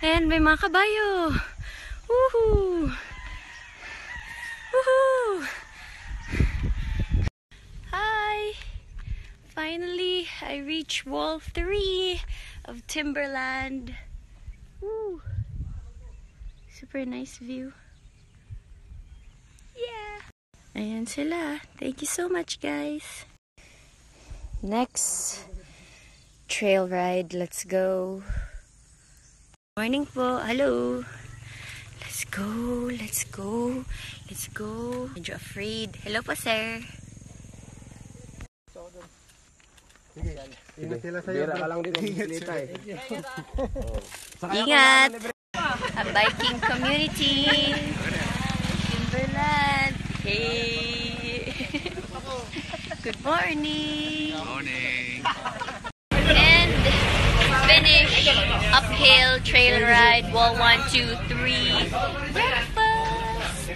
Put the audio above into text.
Ayan, may mga kabayo. Woohoo! Woohoo! Hi! Finally, I reached Wall 3 of Timberland. Woo! Super nice view. Yeah! Ayan sila. Thank you so much, guys. Next trail ride. Let's go. Morning po. Hello. Let's go. Let's go. Let's go. Medyo afraid. Hello po, sir. Ingat sila sa'yo. Bira ka lang din. Ingat. A biking community. Timberland. Hey. Good morning. Good morning. And finish uphill trail ride. Wall 1, 2, 3. Breakfast.